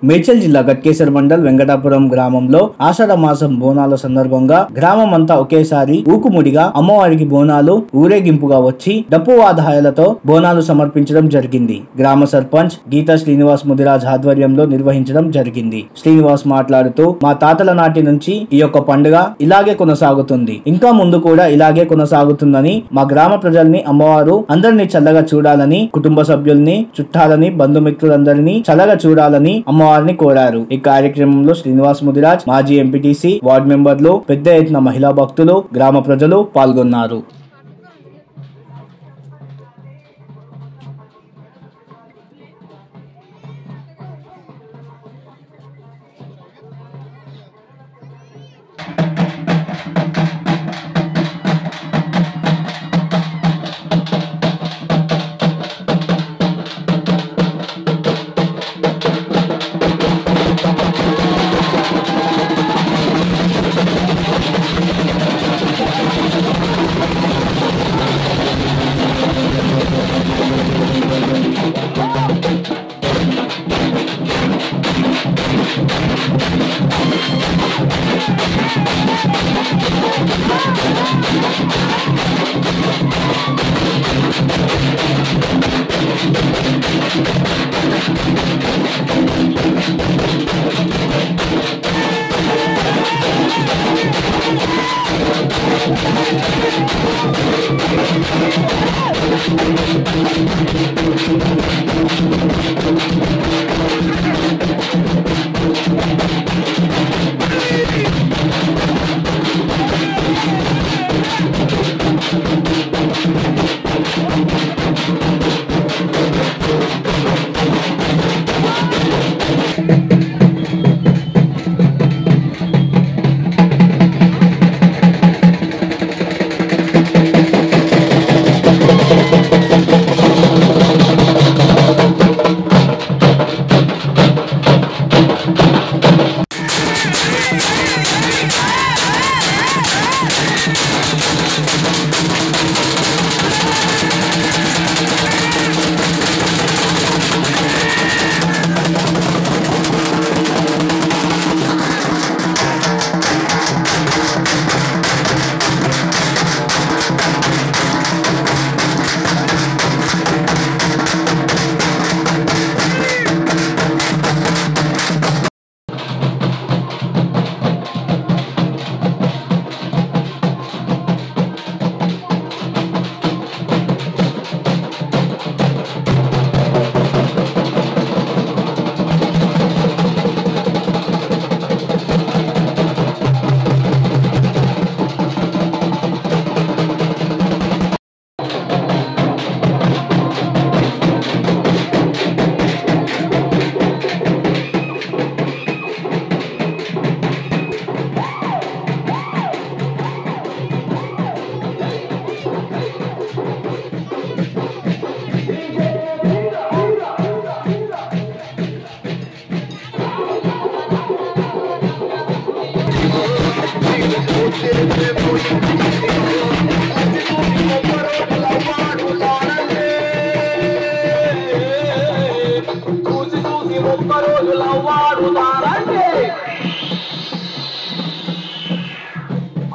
మేడ్చల్ జిల్లా గట్కేసర్ మండల్ వెంకటాపురం గ్రామంలో ఆషాఢ మాసం బోనాల సందర్భంగా గ్రామం అంతా ఒకేసారి ఊకుముడిగా అమ్మవారికి బోనాలు ఊరేగింపుగా వచ్చి డప్పు వాద్యాలతో బోనాలు సమర్పించడం జరిగింది. గ్రామ సర్పంచ్ గీతా శ్రీనివాస్ ముదిరాజ్ ఆధ్వర్యంలో నిర్వహించడం జరిగింది. శ్రీనివాస్ మాట్లాడుతూ, మా తాతల నాటి నుంచి ఈ యొక్క పండుగ ఇలాగే కొనసాగుతుంది, ఇంకా ముందు కూడా ఇలాగే కొనసాగుతుందని, మా గ్రామ ప్రజల్ని అమ్మవారు అందరినీ చల్లగా చూడాలని, కుటుంబ సభ్యుల్ని, చుట్టాలని, బంధుమిత్రులందరినీ చల్లగా చూడాలని అమ్మవారిని కోరారు. ఈ కార్యక్రమంలో శ్రీనివాస్ ముదిరాజ్, మాజీ ఎంపీటీసీ, వార్డు మెంబర్లు, పెద్ద ఎత్తున మహిళా భక్తులు, గ్రామ ప్రజలు పాల్గొన్నారు.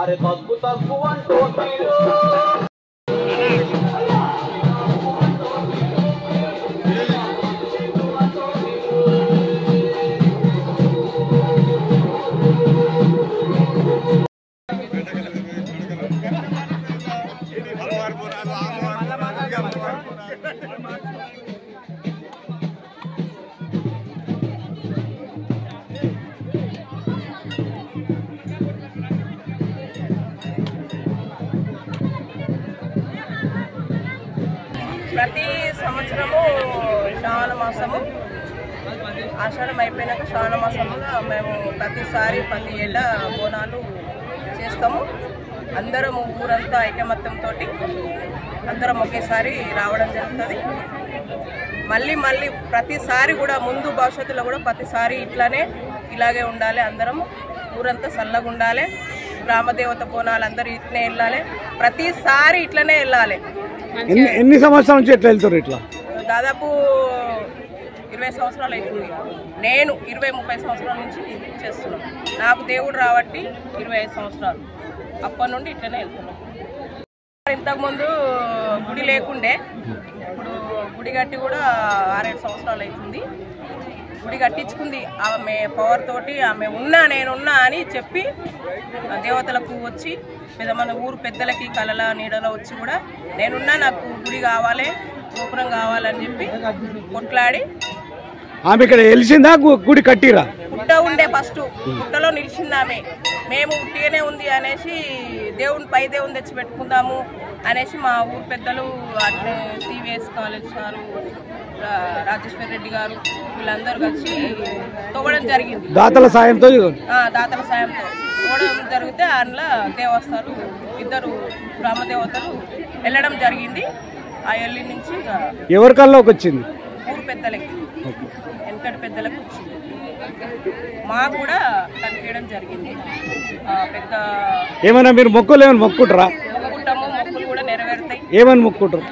అరే తగ్గు తగ్గు అంటూ ప్రతి సంవత్సరము శ్రావణ మాసము ఆషాఢం అయిపోయినాక శ్రావణ మాసంలో మేము ప్రతిసారి ప్రతి ఏళ్ళ బోనాలు చేస్తాము. అందరం ఊరంతా ఐకమత్యంతో అందరం ఒకేసారి రావడం జరుగుతుంది. మళ్ళీ ప్రతిసారి కూడా ముందు భవిష్యత్తులో కూడా ప్రతిసారి ఇలాగే ఉండాలి. అందరం ఊరంతా చల్లగా ఉండాలి. గ్రామదేవత బోనాలు అందరూ ఇట్లనే వెళ్ళాలి. ప్రతిసారి ఇట్లనే వెళ్ళాలి. ఎన్ని సంవత్సరాల నుంచి ఎట్లా వెళ్తారు? ఇట్లా దాదాపు 20 సంవత్సరాలు అవుతుంది. నేను 20-30 సంవత్సరాల నుంచి చేస్తున్నాను. నాకు దేవుడు రాబట్టి 25 సంవత్సరాలు అప్పటి నుండి ఇట్లనే వెళ్తున్నాం. ఇంతకుముందు గుడి లేకుండే, ఇప్పుడు గుడి కట్టి కూడా 6-7 సంవత్సరాలు అవుతుంది. గుడి కట్టించుకుంది ఆమె పవర్ తోటి. ఆమె నేనున్నా అని చెప్పి దేవతలకు వచ్చి మన ఊరు పెద్దలకి కళల నీడలో వచ్చి కూడా నేనున్నా, నాకు గుడి కావాలి, గోపురం కావాలని చెప్పి కొట్లాడి ఆమె ఇక్కడ వెలిసిందా గుడి కట్టిరా? పుట్ట ఉండే ఫస్ట్ పుట్టలో నిలిచింది ఆమె. మేము ఉట్టిగానే ఉంది అనేసి పై దేవుని తెచ్చి పెట్టుకుందాము అనేసి మా ఊరు పెద్దలు అట్లే CVS college sir, Rajeshwar Reddy గారు వీళ్ళందరూ కలిసి తవ్వడం జరిగింది. దాతల సాయంతో తవ్వడం జరిగితే అందులో దేవస్థాలు 2 గ్రామ దేవతలు వెళ్ళడం జరిగింది. ఆ ఎల్లి నుంచి ఎవరి కల్లోకి వచ్చింది? ఊరు పెద్దలకి, వెనకటి పెద్దలకు వచ్చింది. మాకు కూడా కనిపించడం జరిగింది. పెద్ద ఏమైనా మీరు మొక్కులు మొక్కుంటారా? మొక్కుకుంటాము, మొక్కులు కూడా నెరవేరుతాయి. ఏమని మొక్కుంటారు?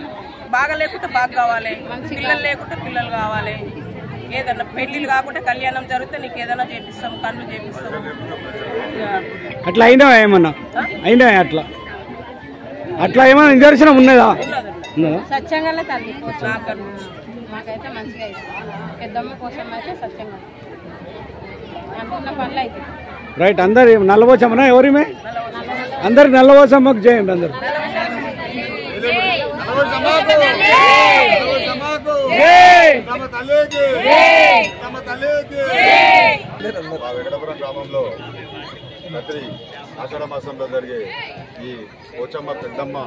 బాగా లేకుంటే బాగా కావాలి, పిల్లలు లేకుంటే పిల్లలు కావాలి, ఏదన్నా పెళ్లిళ్ళు కాకుంటే కళ్యాణం జరిగితే నీకు ఏదైనా చేపిస్తాం, కళ్ళు చేపిస్తాం. అట్లా అయినా ఏమన్నా అట్లా ఏమైనా నిదర్శనం ఉన్నదా? సత్యంగా తల్లి మాకైతే మంచిగా అయితే పెద్దమ్మ కోసం అయితే సత్యంగా అనుకున్న పనులు అయితే రైట్. అందరు నల్లబోసమ్మనా? ఎవరిమే అందరు నల్లబోసమ్మకు చేయండి. అందరు మా వెంకటాపురం గ్రామంలో ప్రతి ఆషాఢ మాసంలో జరిగే ఈ పోచమ్మ పెద్దమ్మ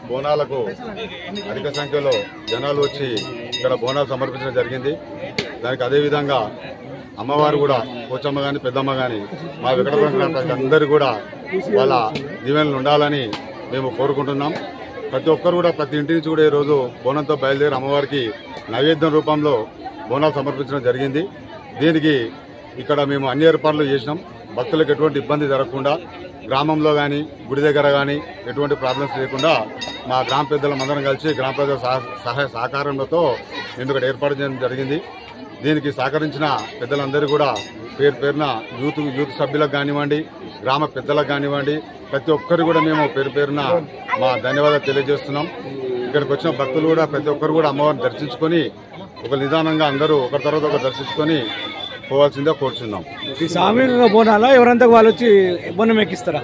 బోనాలకు అధిక సంఖ్యలో జనాలు వచ్చి ఇక్కడ బోనాలు సమర్పించడం జరిగింది. దానికి అదేవిధంగా అమ్మవారు కూడా, పోచమ్మ కానీ పెద్దమ్మ కానీ మా వెంకటాపురం గ్రామ ప్రజలందరూ కూడా వాళ్ళ దీవెనలు ఉండాలని మేము కోరుకుంటున్నాం. ప్రతి ఒక్కరు కూడా ప్రతి ఇంటి నుంచి కూడా ఈరోజు బోనంతో బయలుదేరి అమ్మవారికి నైవేద్యం రూపంలో బోనాలు సమర్పించడం జరిగింది. దీనికి ఇక్కడ మేము అన్ని ఏర్పాట్లు చేసినాం. భక్తులకు ఎటువంటి ఇబ్బంది జరగకుండా, గ్రామంలో కానీ గుడి దగ్గర కానీ ఎటువంటి ప్రాబ్లమ్స్ లేకుండా మా గ్రామ పెద్దలందరం కలిసి గ్రామ ప్రజల సహాయ సహకారంతో మేము ఇక్కడ ఏర్పాటు చేయడం జరిగింది. దీనికి సహకరించిన పెద్దలందరూ కూడా పేరు పేరున యూత్ సభ్యులకు కానివ్వండి, గ్రామ పెద్దలకు కానివ్వండి, ప్రతి ఒక్కరు కూడా మేము పేరు పేరున మా ధన్యవాదాలు తెలియజేస్తున్నాం. ఇక్కడికి వచ్చిన భక్తులు కూడా ప్రతి ఒక్కరు కూడా అమ్మవారిని దర్శించుకొని ఒక నిదానంగా అందరూ ఒకరి తర్వాత ఒకరు దర్శించుకొని పోవాల్సిందే కోరుచున్నాం. ఈ సామూహిక బోనాలా ఎవరంతా వాళ్ళు వచ్చి బోనం ఎక్కిస్తారా?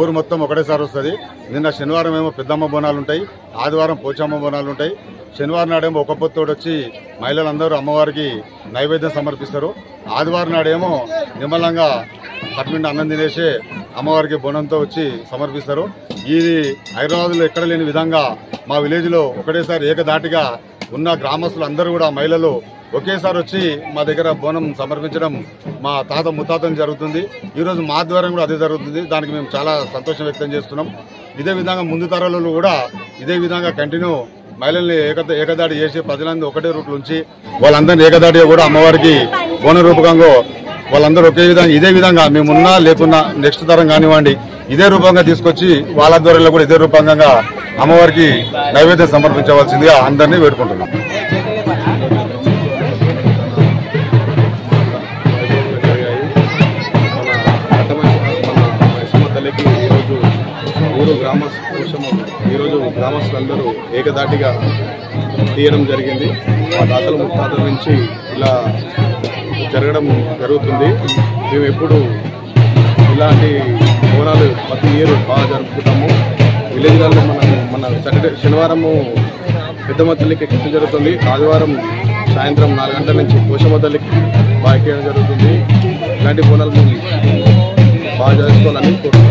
ఊరు మొత్తం ఒకటేసారి వస్తుంది. నిన్న శనివారం ఏమో పెద్దమ్మ బోనాలు ఉంటాయి, ఆదివారం పోచమ్మ బోనాలు ఉంటాయి. శనివారం నాడేమో ఒక పొత్తోడు వచ్చి మహిళలందరూ అమ్మవారికి నైవేద్యం సమర్పిస్తారు. ఆదివారం నాడేమో నిమ్మలంగా పట్మిండి అన్నం తినేసి అమ్మవారికి బోనంతో వచ్చి సమర్పిస్తారు. ఇది హైదరాబాద్లో ఎక్కడ లేని విధంగా మా విలేజ్లో ఒకటేసారి ఏకధాటిగా ఉన్న గ్రామస్తులు అందరూ కూడా మహిళలు ఒకేసారి వచ్చి మా దగ్గర బోనం సమర్పించడం మా తాత ముత్తాతం జరుగుతుంది. ఈరోజు మా ఆధ్వర్యం కూడా అదే జరుగుతుంది. దానికి మేము చాలా సంతోషం వ్యక్తం చేస్తున్నాం. ఇదే విధంగా ముందు తరాలలో కూడా ఇదే విధంగా కంటిన్యూ మహిళల్ని ఏకదాడి చేసి ప్రజలందరూ ఒకటే రూట్లు ఉంచి వాళ్ళందరినీ ఏకదాటిగా కూడా అమ్మవారికి బోన రూపకంగా వాళ్ళందరూ ఒకే విధంగా ఇదే విధంగా మేమున్నా లేకున్నా నెక్స్ట్ తరం కానివ్వండి ఇదే రూపంగా తీసుకొచ్చి వాళ్ళ ఆధ్వర్యంలో కూడా ఇదే రూపంగా అమ్మవారికి నైవేద్యం సమర్పించవలసిందిగా అందరినీ వేడుకుంటున్నాం. ఈరోజు గ్రామస్తులందరూ ఏకదాటిగా తీయడం జరిగింది. మా తాతల ముత్తాతల నుంచి ఇలా జరగడం జరుగుతుంది. మేము ఎప్పుడు ఇలాంటి బోనాలు ప్రతి ఇయర్ బాగా జరుపుకుంటాము. విలేజ్లలో మన సాటర్డే శనివారము పెద్దమ్మ తల్లికి ఎక్కడం జరుగుతుంది. ఆదివారం సాయంత్రం 4 గంటల నుంచి పోషమ్మ తల్లికి బాగా ఎక్కడం జరుగుతుంది. ఇలాంటి బోనాలు బాగా చేసుకోవాలని కోరుకుంటున్నాం.